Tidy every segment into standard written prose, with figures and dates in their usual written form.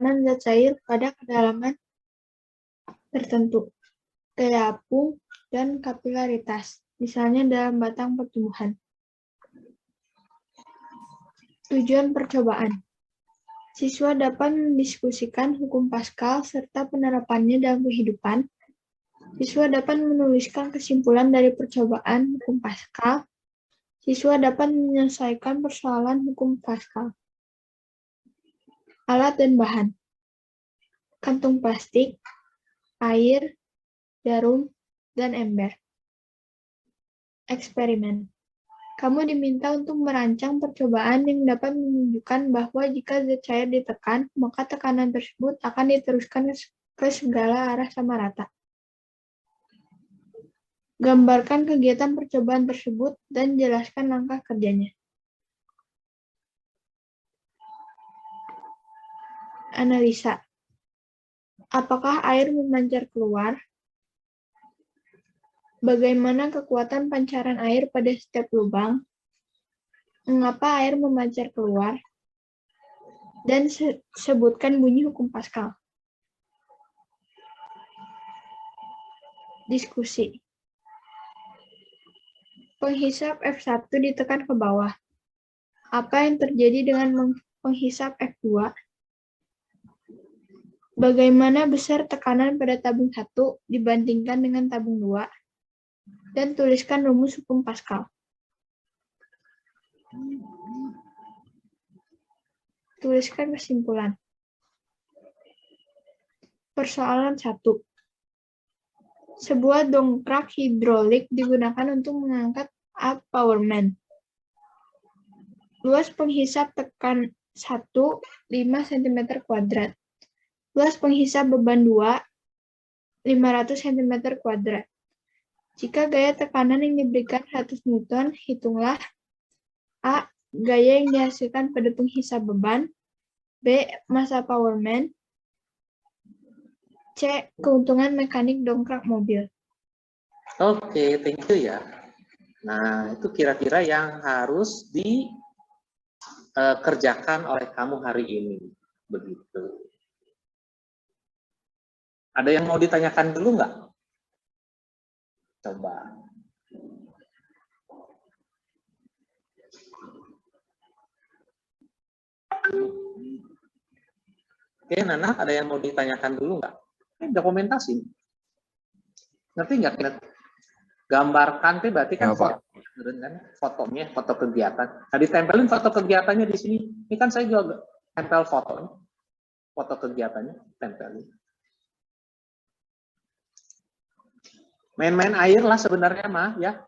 tekanan zat cair pada kedalaman tertentu, gaya apung, dan kapilaritas, misalnya dalam batang pertumbuhan. Tujuan percobaan. Siswa dapat mendiskusikan hukum Pascal serta penerapannya dalam kehidupan. Siswa dapat menuliskan kesimpulan dari percobaan hukum Pascal. Siswa dapat menyelesaikan persoalan hukum Pascal. Alat dan bahan. Kantung plastik, air, jarum, dan ember. Eksperimen. Kamu diminta untuk merancang percobaan yang dapat menunjukkan bahwa jika zat cair ditekan, maka tekanan tersebut akan diteruskan ke segala arah sama rata. Gambarkan kegiatan percobaan tersebut dan jelaskan langkah kerjanya. Analisa. Apakah air memancar keluar? Bagaimana kekuatan pancaran air pada setiap lubang? Mengapa air memancar keluar? Dan sebutkan bunyi hukum Pascal. Diskusi. Penghisap F1 ditekan ke bawah. Apa yang terjadi dengan penghisap F2? Bagaimana besar tekanan pada tabung 1 dibandingkan dengan tabung 2? Dan tuliskan rumus hukum Pascal. Tuliskan kesimpulan. Persoalan 1. Sebuah dongkrak hidrolik digunakan untuk mengangkat up power man. Luas penghisap tekan 1, 5 cm². Luas penghisap beban 2, 500 cm². Jika gaya tekanan yang diberikan 100 Newton, hitunglah A. Gaya yang dihasilkan pada penghisap beban. B. Massa power man. C. Keuntungan mekanik dongkrak mobil. Oke, thank you ya. Nah, itu kira-kira yang harus dikerjakan oleh kamu hari ini. Begitu. Ada yang mau ditanyakan dulu nggak? Coba. Oke, Nana, ada yang mau ditanyakan dulu nggak? Ini dokumentasi. Ngerti nggak? Gambarkan tuh berarti kan, ya, fotonya, foto kegiatan. Nah, ditempelin foto kegiatannya di sini. Ini kan saya juga tempel foto kegiatannya, tempelin. Main-main air lah sebenarnya mah ya.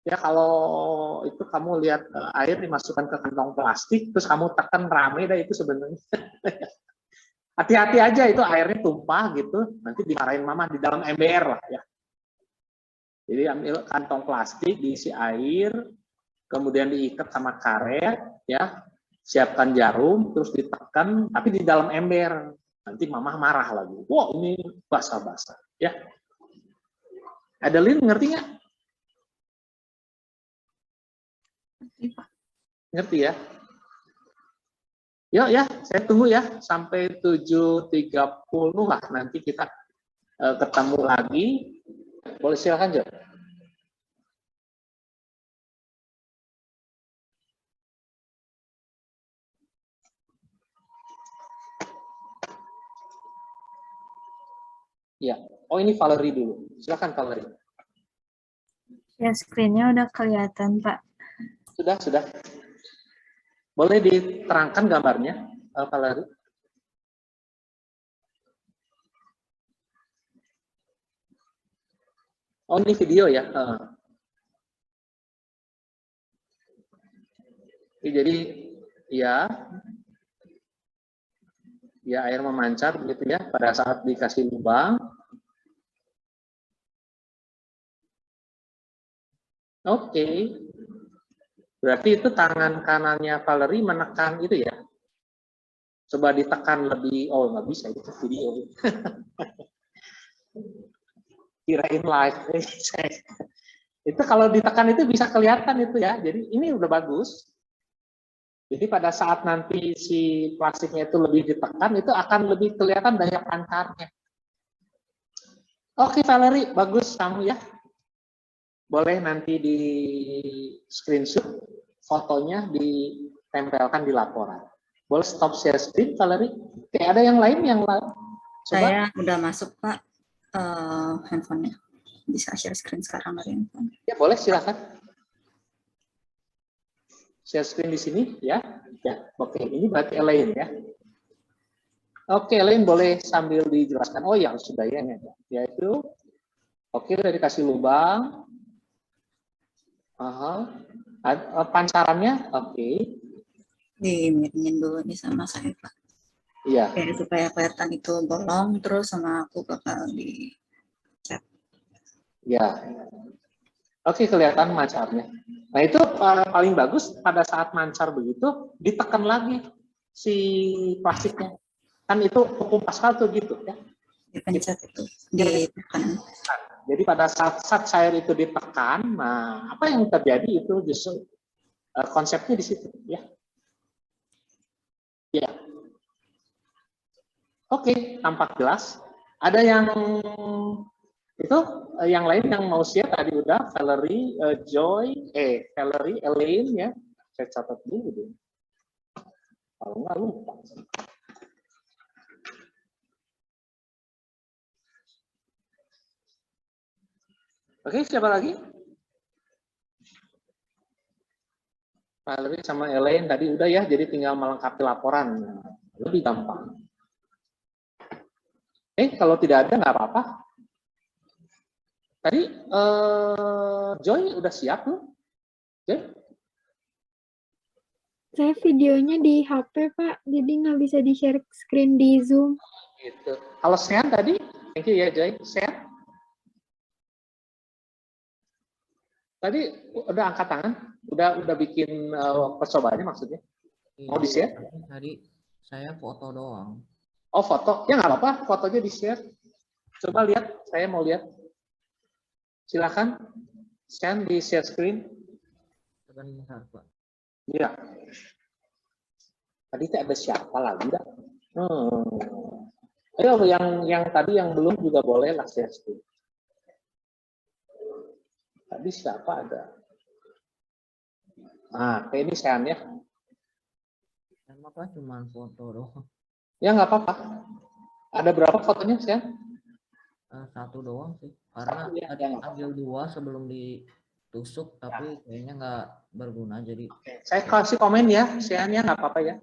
Ya kalau itu kamu lihat air dimasukkan ke kantong plastik, terus kamu tekan rame dah itu sebenarnya. Hati-hati aja itu airnya tumpah gitu, nanti dimarahin mama di dalam ember lah ya. Jadi ambil kantong plastik diisi air, kemudian diikat sama karet ya, siapkan jarum, terus ditekan, tapi di dalam ember. Nanti mama marah lagi. Wah ini basah-basah ya. Adeline ngerti nggak? Ngerti ya? Yuk ya, saya tunggu ya sampai 7.30 lah nanti kita ketemu lagi. Boleh silakan Jo. Ya, oh ini Valerie dulu. Silakan Valerie. Ya, screen-nya udah kelihatan, Pak. Sudah. Boleh diterangkan gambarnya, Valerie? Oh, ini video ya? Jadi, ya air memancar begitu ya, pada saat dikasih lubang. Oke. Berarti itu tangan kanannya Valerie menekan itu ya? Coba ditekan lebih, oh nggak bisa itu video. Kirain live. Itu kalau ditekan itu bisa kelihatan itu ya. Jadi ini udah bagus. Jadi pada saat nanti si plastiknya itu lebih ditekan, itu akan lebih kelihatan daya pancarnya. Oke, Valerie, bagus kamu ya. Boleh nanti di screenshot fotonya ditempelkan di laporan. Boleh stop share screen, Valerie? Oke, ada yang lain yang lain? Coba. Saya udah masuk, Pak, handphonenya. Bisa share screen sekarang dari handphone. Ya, boleh, silakan. Share screen di sini, ya. Ya, oke. Ini berarti Elaine ya. Oke, Elaine boleh sambil dijelaskan. Oh ya, sudah ya. Yaitu, oke, udah dikasih lubang. Pancarannya, oke. Dimiringin dulu nih sama saya, Pak. Iya. Biar supaya kelihatan itu bolong, terus sama aku bakal di chat. Ya. Oke, kelihatan mancarnya. Nah, itu paling bagus pada saat mancar begitu, ditekan lagi si plastiknya. Kan itu hukum Pascal tuh gitu ya. Dipencet itu, ditekan. Jadi pada saat cair itu ditekan, nah apa yang terjadi itu justru konsepnya di situ ya. Ya. Oke, tampak jelas. Ada yang itu yang lain yang mau share tadi udah Valerie, Valerie, Elaine ya. Saya catat dulu deh. Kalau nggak lupa. Oke, siapa lagi? Valerie sama Elaine tadi udah ya, jadi tinggal melengkapi laporan. Lebih gampang. Kalau tidak ada nggak apa-apa. Tadi Joy udah siap tuh? Joy? Saya videonya di HP, Pak, jadi nggak bisa di-share screen di Zoom. Gitu. Kalau Sean tadi, thank you ya Joy. Sean? Tadi udah angkat tangan? Udah bikin percobaannya maksudnya? Mau di-share? Tadi saya foto doang. Oh, foto? Ya nggak apa-apa, fotonya di-share. Coba lihat, saya mau lihat. Silakan, Sean di share screen. Tekan bentar, Pak. Iya. Tadi ada siapa lagi, dah? Ayo, yang tadi yang belum juga boleh lah share screen. Tadi siapa ada? Nah, kayak ini Sean ya. Sama Pak, cuma foto doang. Ya nggak apa-apa. Ada berapa fotonya, Sean? Satu doang sih. Karena ya, tadi ambil 2 sebelum ditusuk, tapi kayaknya nggak berguna. Jadi saya kasih komen ya, Sean ya, nggak apa-apa ya.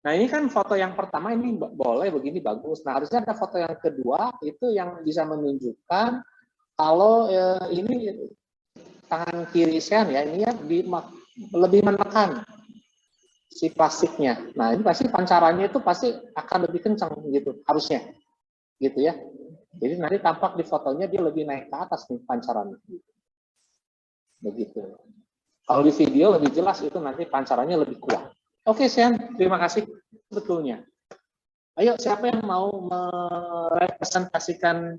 Nah, ini kan foto yang pertama ini boleh begini bagus. Nah, harusnya ada foto yang kedua itu yang bisa menunjukkan kalau ini tangan kiri Sean ya, ini ya lebih menekan si plastiknya. Nah, ini pasti pancarannya itu pasti akan lebih kencang gitu, harusnya. Gitu ya. Jadi nanti tampak di fotonya dia lebih naik ke atas nih pancarannya. Begitu. Kalau di video lebih jelas itu nanti pancarannya lebih kuat. Oke, Sean, terima kasih betulnya. Ayo, siapa yang mau merepresentasikan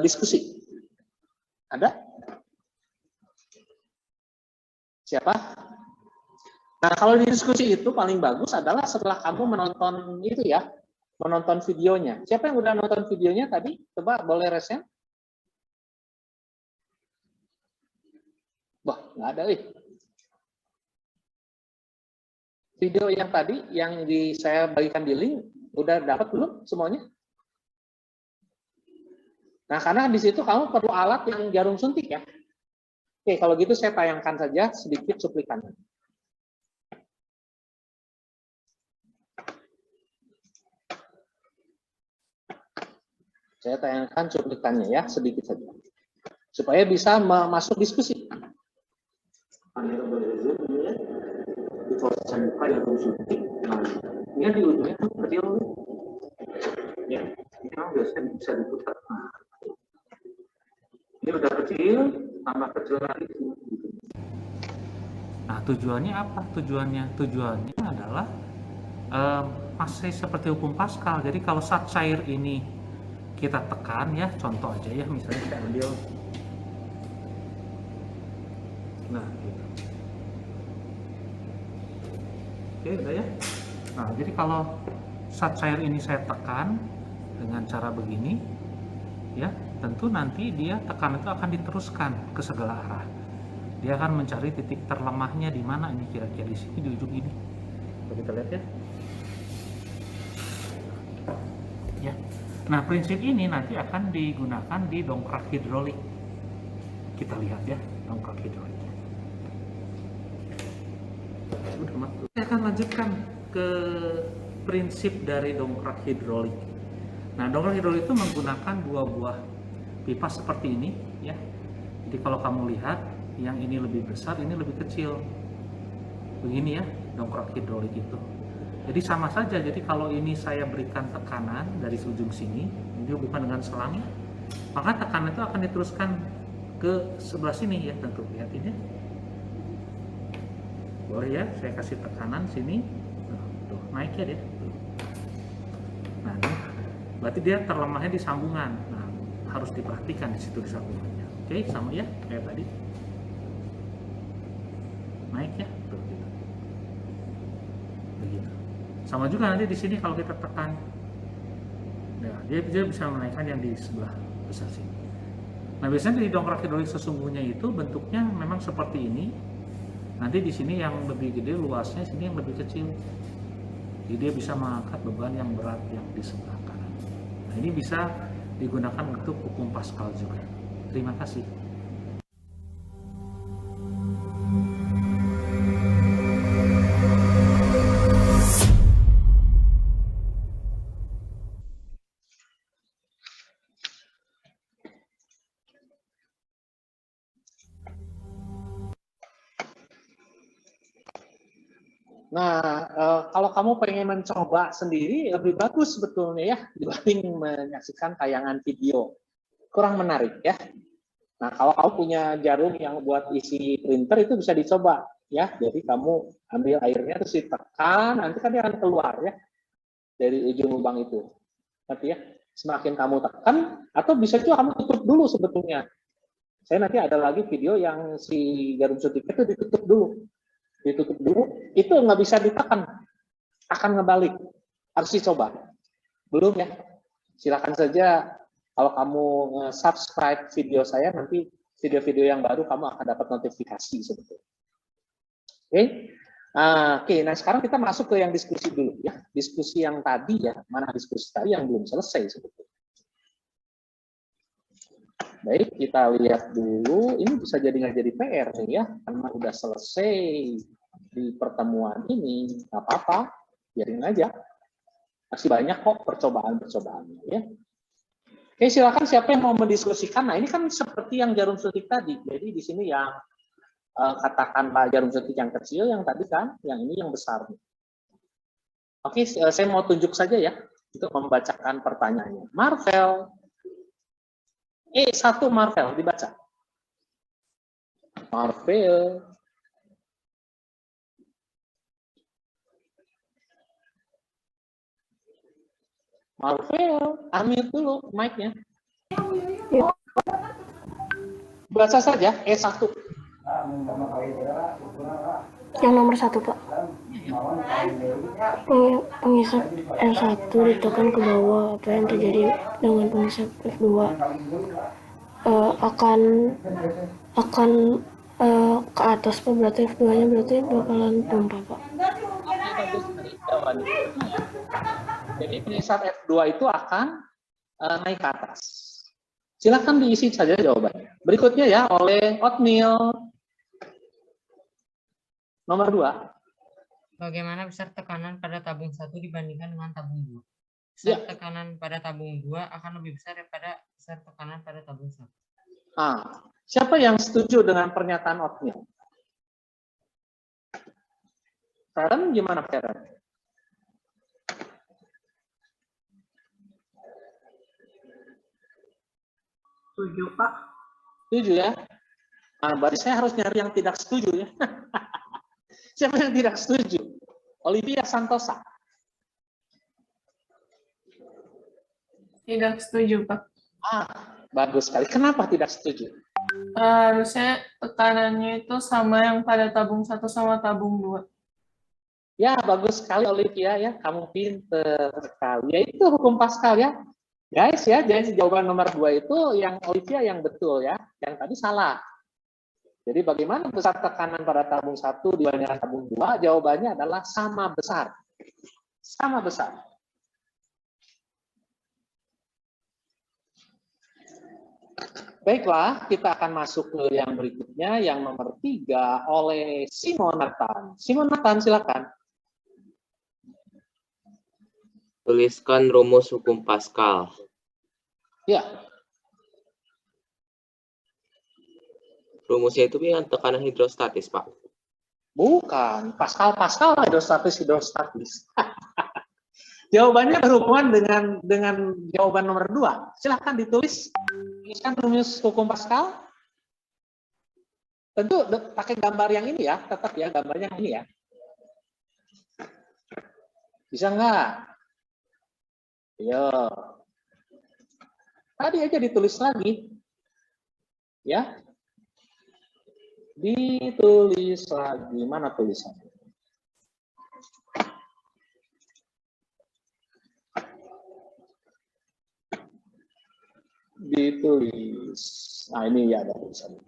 diskusi? Ada? Siapa? Nah, kalau di diskusi itu paling bagus adalah setelah kamu menonton itu ya, menonton videonya. Siapa yang udah nonton videonya tadi? Coba boleh resen? Wah, nggak ada. Video yang tadi, yang saya bagikan di link, udah dapat belum semuanya? Nah, karena di situ kamu perlu alat yang jarum suntik ya. Oke, kalau gitu saya tayangkan saja sedikit cuplikannya. Saya tayangkan cuplikannya ya, sedikit saja. Supaya bisa masuk diskusi. Saya buka yang suntik. Nah, ini di ujungnya tuh kecil. Ya, ini kan biasanya bisa diputar. Nah, ini udah kecil, tambah kecil lagi. Nah, tujuannya apa? Tujuannya adalah masih seperti hukum Pascal. Jadi kalau saat cair ini kita tekan ya, contoh aja ya, misalnya kita ambil, nah gitu. Oke, udah ya. Nah, jadi kalau sat cair ini saya tekan dengan cara begini, ya, tentu nanti dia tekanan itu akan diteruskan ke segala arah. Dia akan mencari titik terlemahnya di mana ini, kira-kira di sini, di ujung ini. Coba kita lihat ya. Ya. Nah, prinsip ini nanti akan digunakan di dongkrak hidrolik. Kita lihat ya, dongkrak hidrolik. Saya akan lanjutkan ke prinsip dari dongkrak hidrolik. Nah, dongkrak hidrolik itu menggunakan dua buah pipa seperti ini, ya. Jadi kalau kamu lihat, yang ini lebih besar, ini lebih kecil. Begini ya, dongkrak hidrolik itu. Jadi sama saja. Jadi kalau ini saya berikan tekanan dari ujung sini, ini bukan dengan selang, maka tekanan itu akan diteruskan ke sebelah sini ya, tentu. Lihat ini. Boleh ya, saya kasih tekanan sini. Tuh, naik ya dia. Tuh. Nah, ini berarti dia terlemahnya di sambungan. Nah, harus diperhatikan di situ di sambungannya. Oke, sama ya kayak tadi. Naik ya, tuh gitu. Begitu. Sama juga nanti di sini kalau kita tekan, nah, dia bisa menaikkan yang di sebelah besar sini. Nah, biasanya di dongkrak hidrolik sesungguhnya itu bentuknya memang seperti ini. Nanti di sini yang lebih gede luasnya, sini yang lebih kecil. Jadi dia bisa mengangkat beban yang berat yang di sebelah kanan. Nah, ini bisa digunakan untuk hukum Pascal juga. Terima kasih. Nah, kalau kamu pengen mencoba sendiri, lebih bagus sebetulnya ya, dibanding menyaksikan tayangan video. Kurang menarik ya. Nah, kalau kamu punya jarum yang buat isi printer, itu bisa dicoba ya. Jadi kamu ambil airnya, terus ditekan, nanti kan dia akan keluar ya, dari ujung lubang itu. Nanti ya, semakin kamu tekan, atau bisa juga kamu tutup dulu sebetulnya. Saya nanti ada lagi video yang si jarum suntik itu ditutup dulu. Ditutup dulu, itu nggak bisa ditekan, akan ngebalik, harus dicoba. Belum ya, silakan saja kalau kamu subscribe video saya, nanti video-video yang baru kamu akan dapat notifikasi sebetulnya. Oke, oke. Nah sekarang kita masuk ke yang diskusi dulu ya, diskusi yang tadi ya, mana diskusi tadi yang belum selesai sebetulnya. Baik, kita lihat dulu. Ini bisa jadi nggak jadi PR nih ya, karena udah selesai di pertemuan ini. Nggak apa-apa, biarin aja. Masih banyak kok percobaan-percobaannya ya. Oke, silakan siapa yang mau mendiskusikan. Nah, ini kan seperti yang jarum suntik tadi. Jadi di sini yang katakanlah jarum suntik yang kecil, yang tadi kan, yang ini yang besar. Oke, saya mau tunjuk saja ya untuk membacakan pertanyaannya. Marvel. E1 Marvel, dibaca. Marvel. Marvel, ambil dulu mic-nya. Baca saja, E1. Yang nomor 1, Pak. Pengisap F1 ditekan ke bawah. Apa yang terjadi dengan pengisap F2? Akan ke atas, Pak. Berarti F2-nya berarti bakalan tumpah, Pak. Jadi pengisap F2 itu akan naik ke atas. Silakan diisi saja jawabannya. Berikutnya ya oleh Otniel. Nomor 2. Bagaimana besar tekanan pada tabung 1 dibandingkan dengan tabung 2? Besar tekanan pada tabung 2 akan lebih besar daripada besar tekanan pada tabung 1. Siapa yang setuju dengan pernyataan Otniel? Feren, gimana Feren? Setuju, Pak. Setuju ya? Nah, berarti saya harus nyari yang tidak setuju ya. Siapa yang tidak setuju? Olivia Santosa. Tidak setuju, Pak. Bagus sekali. Kenapa tidak setuju? Harusnya tekanannya itu sama yang pada tabung 1 sama tabung 2. Ya, bagus sekali Olivia ya, kamu pinter sekali. Ya itu hukum Pascal ya. Guys ya, jadi jawaban nomor 2 itu yang Olivia yang betul ya, yang tadi salah. Jadi bagaimana besar tekanan pada tabung 1 dibandingkan tabung 2? Jawabannya adalah sama besar. Sama besar. Baiklah, kita akan masuk ke yang berikutnya, yang nomor 3 oleh Simon Nathan. Simon Nathan, silakan. Tuliskan rumus hukum Pascal. Ya, Rumusnya itu yang tekanan hidrostatis, Pak. bukan. Pascal hidrostatis. Jawabannya berhubungan dengan jawaban nomor 2. Silahkan ditulis. Tuliskan rumus hukum Pascal. Tentu pakai gambar yang ini ya, tetap ya gambarnya yang ini ya. Bisa nggak? Yo. Tadi aja ditulis lagi. Ya. Ditulis lagi. Mana tulisannya? Ditulis. Nah, ini ya ada tulisan.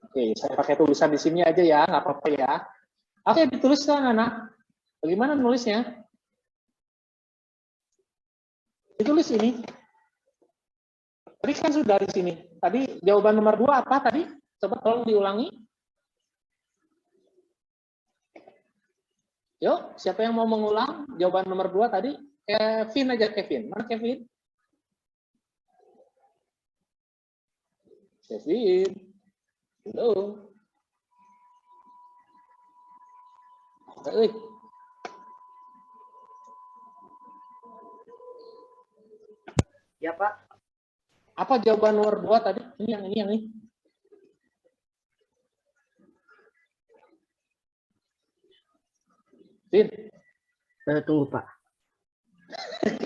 Oke, saya pakai tulisan di sini aja ya, nggak apa-apa ya. Oke, dituliskan anak. Bagaimana nulisnya? Ditulis ini. Tadi kan sudah di sini. Tadi jawaban nomor 2 apa tadi? Coba tolong diulangi. Yuk, siapa yang mau mengulang jawaban nomor 2 tadi? Kevin aja, Kevin. Mana Kevin? Kevin. Halo. Hei. Ya, Pak. Apa jawaban nomor 2 tadi? Ini yang ini. Vin. Tunggu, Pak.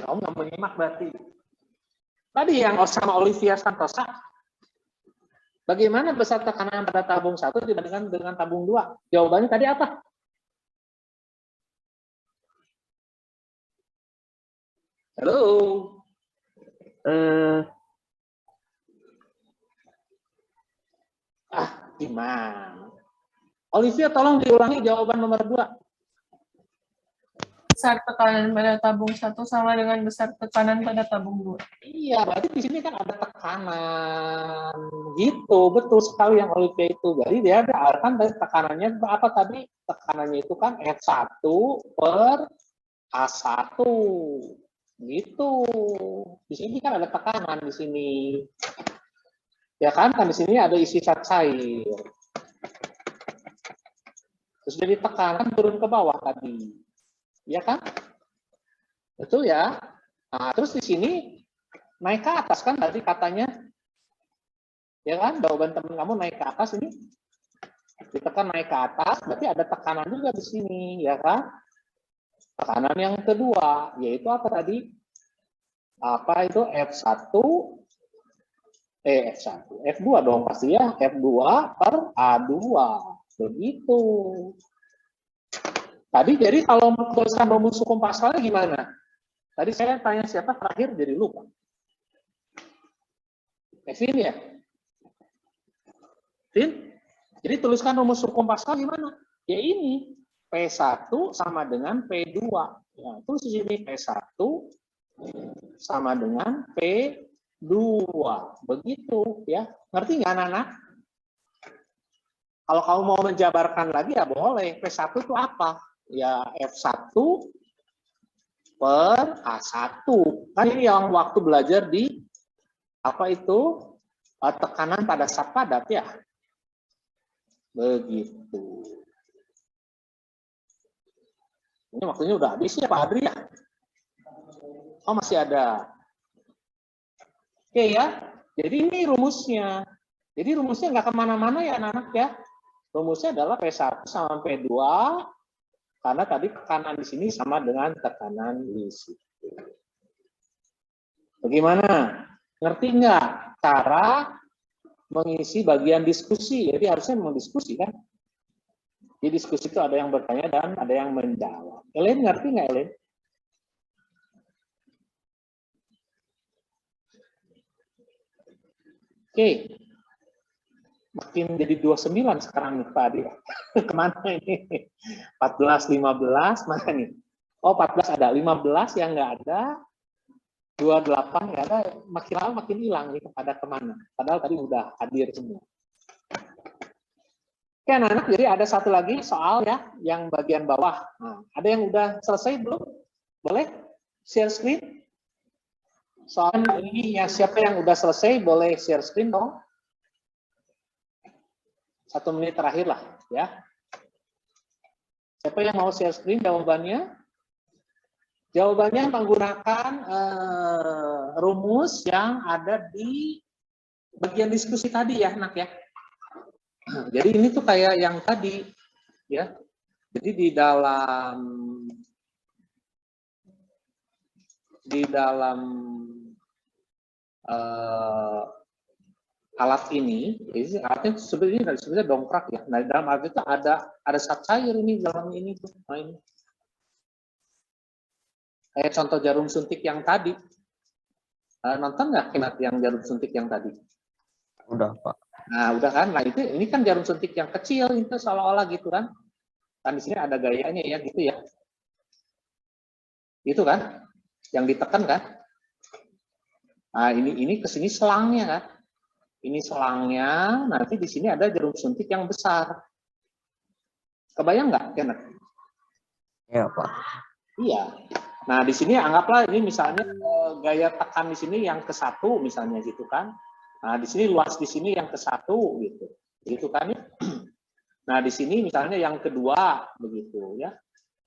Kamu nggak menyimak berarti. Tadi yang sama Olivia Santosa. Bagaimana besar tekanan pada tabung 1 dibandingkan dengan tabung 2? Jawabannya tadi apa? Halo. Gimana? Olivia, tolong diulangi jawaban nomor 2. Besar tekanan pada tabung 1 sama dengan besar tekanan pada tabung 2. Iya, berarti di sini kan ada tekanan. Gitu, betul sekali yang Olivia itu. Jadi dia ada kan tekanannya apa tadi? Tekanannya itu kan F1 per A1. Gitu. Di sini kan ada tekanan di sini. Ya kan di sini ada isi zat cair. Terus jadi tekanan turun ke bawah tadi. Ya kan? Betul ya? Nah, terus di sini naik ke atas kan tadi katanya. Ya kan? Jawaban teman kamu naik ke atas ini. Ditekan naik ke atas, berarti ada tekanan juga di sini, ya kan? Tekanan yang kedua, yaitu apa tadi? Apa itu F1 F2 dong pasti ya, F2 per A2. Begitu. Tadi jadi kalau tulisan rumus hukum Pascalnya gimana? Tadi saya tanya siapa terakhir jadi lupa. Kevin ya? Vin? Jadi tuliskan rumus hukum Pascal gimana? Ya ini, P1 sama dengan P2. Ya, tulis di sini P1 sama dengan P2. Begitu ya. Ngerti nggak anak-anak? Kalau kamu mau menjabarkan lagi ya boleh. P1 itu apa? Ya F1 per A1. Kan ini yang waktu belajar di apa itu? Tekanan pada zat padat ya. Begitu. Ini waktunya udah habis ya Pak Adri ya? Oh masih ada. Oke ya. Jadi ini rumusnya. Jadi rumusnya nggak kemana-mana ya anak-anak ya. Rumusnya adalah P1 sama P2. Karena tadi tekanan di sini sama dengan tekanan di situ. Bagaimana? Ngerti nggak cara mengisi bagian diskusi? Jadi harusnya mendiskusi kan? Di diskusi itu ada yang bertanya dan ada yang menjawab. Ellen ngerti nggak, Ellen? Oke. Makin jadi 29 sekarang nih Pak Adi. Kemana ini? 14, 15, mana nih? Oh, 14 ada, 15 yang nggak ada, 28 nggak ada, makin lama makin hilang nih kepada kemana. Padahal tadi udah hadir semua. Oke anak-anak, jadi ada satu lagi soal ya, yang bagian bawah. Nah, ada yang udah selesai belum? Boleh share screen? Soal ini ya, siapa yang udah selesai boleh share screen dong. 1 menit terakhir lah ya. Siapa yang mau share screen jawabannya? Jawabannya menggunakan rumus yang ada di bagian diskusi tadi ya, anak ya. Jadi ini tuh kayak yang tadi ya. Jadi di dalam alat ini, jadi alatnya sebenarnya dongkrak ya. Nah, di dalam alat itu ada zat cair ini dalam ini tuh. Nah, ini. Kayak contoh jarum suntik yang tadi. Nonton nggak yang jarum suntik yang tadi? Udah, Pak. Nah, udah kan? Nah, ini kan jarum suntik yang kecil itu seolah-olah gitu kan. Kan di sini ada gayanya ya gitu ya. Itu kan? Yang ditekan kan? Nah, ini ke sini selangnya kan? Ini selangnya, nanti di sini ada jarum suntik yang besar. Kebayang nggak, Kenneth? Iya, Pak. Iya. Nah, di sini anggaplah ini misalnya gaya tekan di sini yang ke-1 misalnya gitu kan. Nah, di sini luas di sini yang ke-1 gitu. Gitu kan ya. Nah, di sini misalnya yang kedua begitu ya.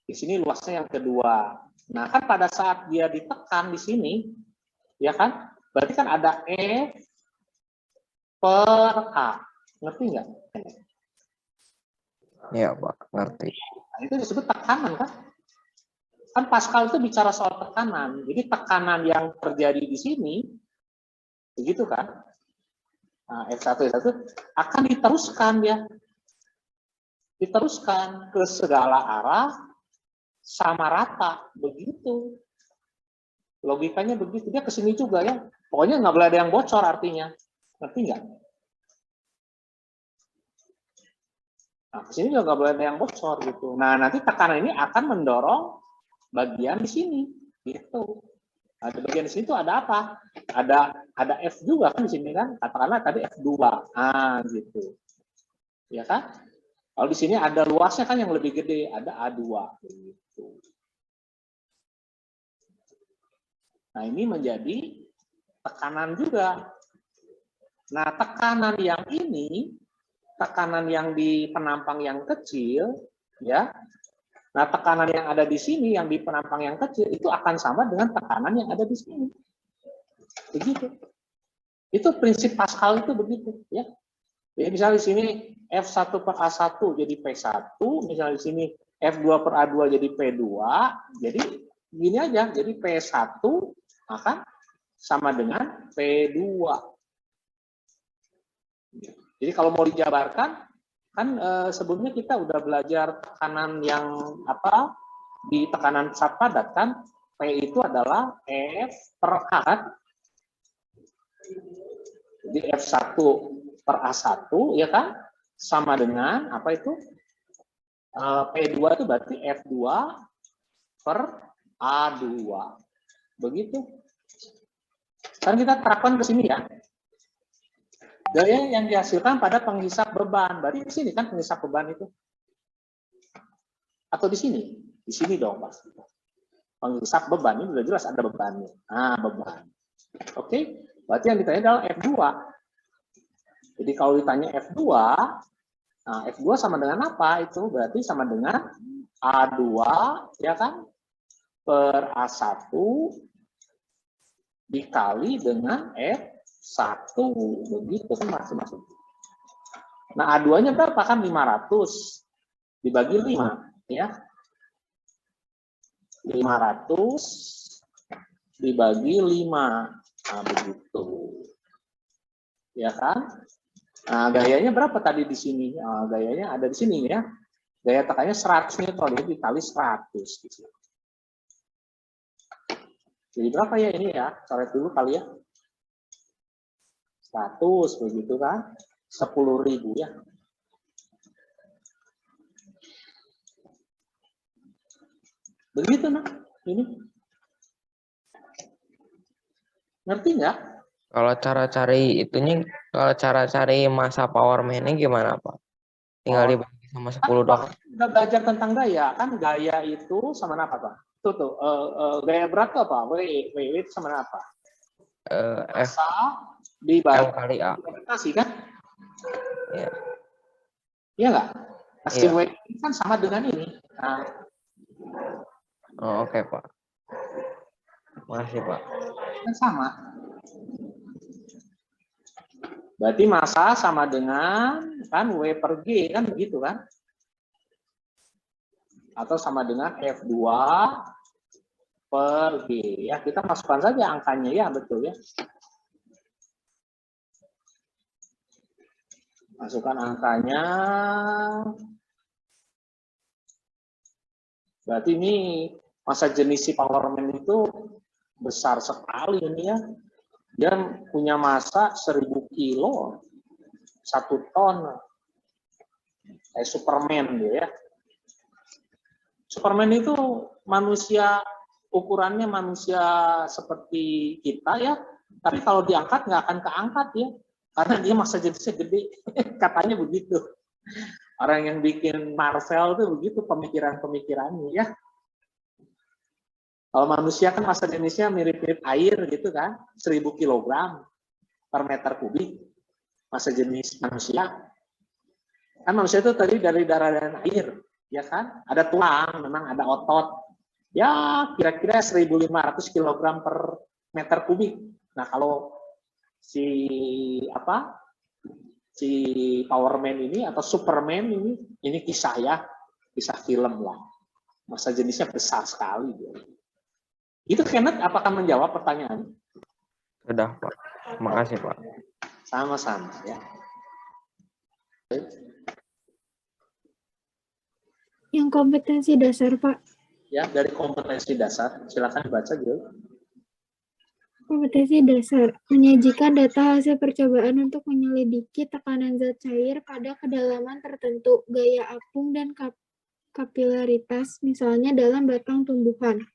Di sini luasnya yang kedua. Nah, kan pada saat dia ditekan di sini ya kan, berarti kan ada E per A. Ngerti nggak? Iya, Pak. Ngerti. Nah, itu disebut tekanan kan? Kan Pascal itu bicara soal tekanan. Jadi tekanan yang terjadi di sini, begitu kan? Nah, F1 akan diteruskan ya. Diteruskan ke segala arah sama rata. Begitu. Logikanya begitu. Dia ke sini juga ya. Pokoknya nggak boleh ada yang bocor artinya. Ngerti nggak? Nah, ke sini juga nggak boleh ada yang bocor gitu. Nah, nanti tekanan ini akan mendorong bagian di sini gitu. Nah, di bagian di sini tuh ada apa? Ada F juga kan di sini kan? Katakanlah tadi F2. Ah, gitu. Ya kan? Kalau di sini ada luasnya kan yang lebih gede, ada A2 gitu. Nah, ini menjadi tekanan juga. Nah, tekanan yang ini, tekanan yang di penampang yang kecil, ya. Nah, tekanan yang ada di sini, yang di penampang yang kecil, itu akan sama dengan tekanan yang ada di sini. Begitu. Itu prinsip Pascal itu begitu, ya. Jadi misalnya di sini F1 per A1 jadi P1, misalnya di sini F2 per A2 jadi P2, jadi gini aja, jadi P1 akan sama dengan P2. Jadi kalau mau dijabarkan, kan sebelumnya kita udah belajar tekanan yang apa di tekanan zat padat kan, P itu adalah F per A. Jadi F1 per A1 ya kan, sama dengan apa itu? P2 itu berarti F2 per A2. Begitu. Kan kita terapkan ke sini ya. Gaya yang dihasilkan pada penghisap beban. Berarti di sini kan penghisap beban itu. Atau di sini? Di sini dong, Mas. Penghisap beban ini sudah jelas ada bebannya. Nah, beban. Oke, berarti yang ditanya adalah F2. Jadi kalau ditanya F2, nah F2 sama dengan apa? Itu berarti sama dengan A2, ya kan? Per A1 dikali dengan F1, begitu kan maksud. Nah, A2-nya berapa kan? 500 dibagi 5, ya. 500 dibagi 5. Nah, begitu. Ya kan? Nah, gayanya berapa tadi di sini? Gayanya ada di sini ya. Gaya tekannya 100 Newton, jadi dikali 100. Gitu. Jadi berapa ya ini ya? Coret dulu kali ya. 100 begitu kan? 10.000 ya. Begitu nah, ini. Ngerti nggak? Kalau cara cari itunya, kalau cara cari massa power man-nya gimana, Pak? Tinggal dibagi sama 10 doang. Udah belajar tentang gaya, kan gaya itu sama apa, Pak? Tuh, gaya berat itu apa? W itu sama apa? F Massa dibagi kali A. gravitasi kan? Iya. Iya nggak? Pasti Iya. W ini kan sama dengan ini. Nah, Oh, oke, Pak. Makasih, Pak. kan sama. Berarti massa sama dengan kan W per G kan begitu kan? Atau sama dengan F2 per G. Ya, kita masukkan saja angkanya ya, betul ya. Masukkan angkanya. Berarti ini massa jenis si Powerman itu besar sekali ini ya. Dia punya massa 1000 kilo, 1 ton. Kayak Superman dia ya. Superman itu manusia, ukurannya manusia seperti kita ya. Tapi kalau diangkat nggak akan keangkat ya. Karena dia massa jenisnya gede. Katanya begitu. Orang yang bikin Marvel tuh begitu pemikiran-pemikirannya ya. Kalau manusia kan massa jenisnya mirip-mirip air gitu kan, 1000 kg per meter kubik massa jenis manusia. Kan manusia itu tadi dari darah dan air, ya kan? Ada tulang, memang ada otot. Ya kira-kira 1500 kg per meter kubik. Nah kalau si Powerman ini atau Superman ini kisah ya, kisah film lah. Massa jenisnya besar sekali. Itu Kenneth, apakah menjawab pertanyaan? Sudah, Pak. Makasih, Pak. Sama-sama ya. Yang kompetensi dasar, Pak. Ya, dari kompetensi dasar, silakan baca dulu. Kompetensi dasar menyajikan data hasil percobaan untuk menyelidiki tekanan zat cair pada kedalaman tertentu, gaya apung dan kapilaritas, misalnya dalam batang tumbuhan.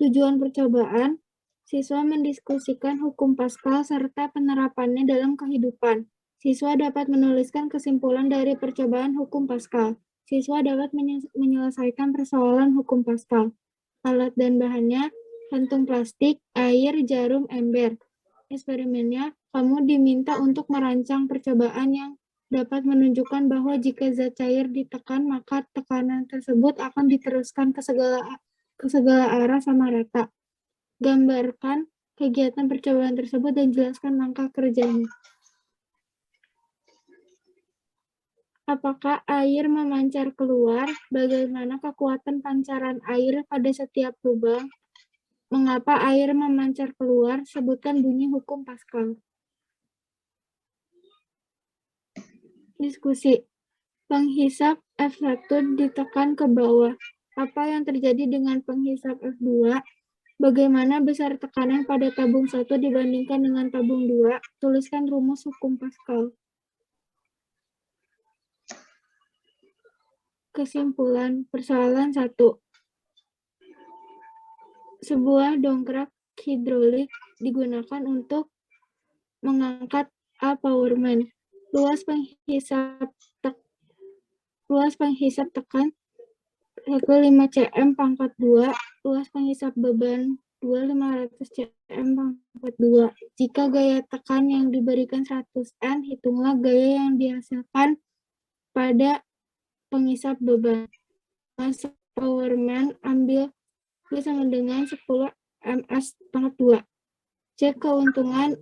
Tujuan percobaan, siswa mendiskusikan hukum Pascal serta penerapannya dalam kehidupan. Siswa dapat menuliskan kesimpulan dari percobaan hukum Pascal. Siswa dapat menyelesaikan persoalan hukum Pascal. Alat dan bahannya, kantung plastik, air, jarum, ember. Eksperimennya, kamu diminta untuk merancang percobaan yang dapat menunjukkan bahwa jika zat cair ditekan, maka tekanan tersebut akan diteruskan ke segala arah sama rata. Gambarkan kegiatan percobaan tersebut dan jelaskan langkah kerjanya. Apakah air memancar keluar? Bagaimana kekuatan pancaran air pada setiap lubang? Mengapa air memancar keluar? Sebutkan bunyi hukum Pascal. Diskusi. Penghisap F1 ditekan ke bawah. Apa yang terjadi dengan penghisap F2? Bagaimana besar tekanan pada tabung 1 dibandingkan dengan tabung 2? Tuliskan rumus hukum Pascal. Kesimpulan persoalan 1. Sebuah dongkrak hidrolik digunakan untuk mengangkat A Powerman. Luas penghisap tekan 1,5 cm pangkat 2, luas penghisap beban 500 cm pangkat 2. Jika gaya tekan yang diberikan 100 N, hitunglah gaya yang dihasilkan pada penghisap beban. Massa Powerman ambil sama dengan 10 ms pangkat 2. Cek keuntungan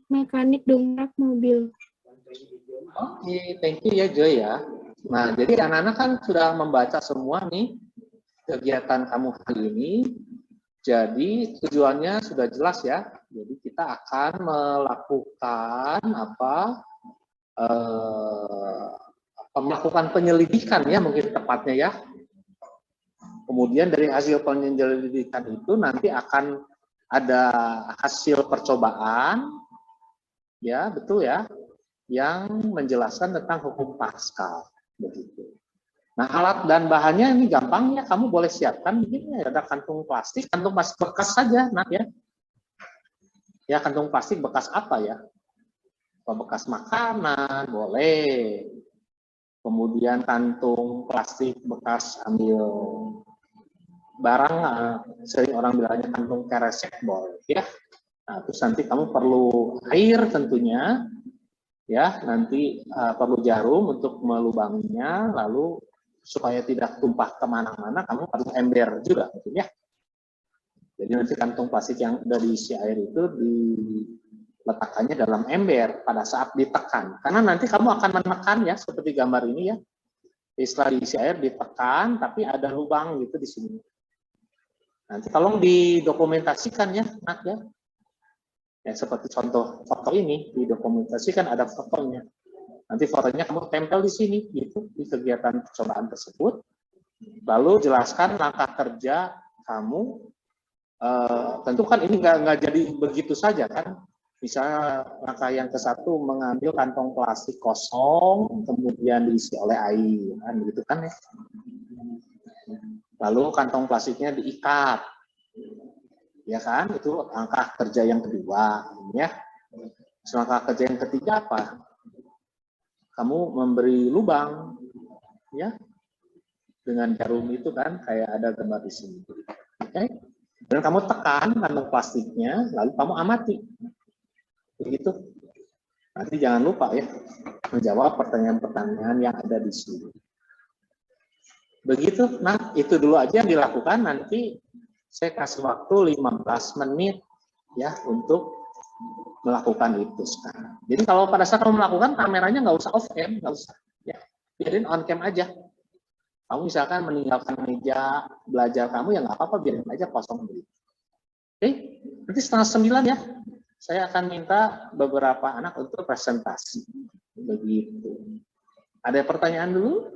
mekanik dongkrak mobil. Oke, thank you ya Joy ya. Nah, jadi anak-anak kan sudah membaca semua nih kegiatan kamu hari ini. Jadi tujuannya sudah jelas ya. Jadi kita akan melakukan melakukan penyelidikan ya mungkin tepatnya ya. Kemudian dari hasil penyelidikan itu nanti akan ada hasil percobaan, ya betul ya, yang menjelaskan tentang hukum Pascal, begitu. Nah alat dan bahannya ini gampang ya, kamu boleh siapkan begini, ada kantung plastik bekas saja, nah ya. Ya kantung plastik bekas apa ya? Bekas makanan boleh. Kemudian kantung plastik bekas ambil barang, sering orang bilangnya kantung keresek boleh ya. Nah, terus nanti kamu perlu air tentunya, ya nanti perlu jarum untuk melubanginya, lalu supaya tidak tumpah kemana-mana kamu perlu ember juga, gitu ya. Jadi nanti kantung plastik yang udah diisi air itu diletakkannya dalam ember pada saat ditekan, karena nanti kamu akan menekan ya seperti gambar ini ya. Setelah diisi air ditekan, tapi ada lubang gitu di sini. Nanti tolong didokumentasikan ya, Nak ya. Ya seperti contoh foto ini didokumentasikan, ada fotonya. Nanti fotonya kamu tempel di sini gitu di kegiatan percobaan tersebut. Lalu jelaskan langkah kerja kamu. Tentu kan ini nggak jadi begitu saja kan. Misalnya langkah yang ke-1 mengambil kantong plastik kosong kemudian diisi oleh air kan gitu kan ya. Lalu kantong plastiknya diikat, ya kan? Itu langkah kerja yang kedua, ya. Langkah kerja yang ketiga apa? Kamu memberi lubang, ya, dengan jarum itu kan, kayak ada gambar di sini. Oke? Dan kamu tekan kantong plastiknya, lalu kamu amati, begitu. Nanti jangan lupa ya, menjawab pertanyaan-pertanyaan yang ada di sini. Begitu, nah itu dulu aja yang dilakukan, nanti saya kasih waktu 15 menit ya untuk melakukan itu sekarang. Jadi kalau pada saat kamu melakukan, kameranya nggak usah off cam, nggak usah, ya, biarin on cam aja. Kamu misalkan meninggalkan meja belajar kamu, ya nggak apa-apa, biarin aja kosong begitu. Oke, nanti 8:30 ya, saya akan minta beberapa anak untuk presentasi. Begitu. Ada pertanyaan dulu?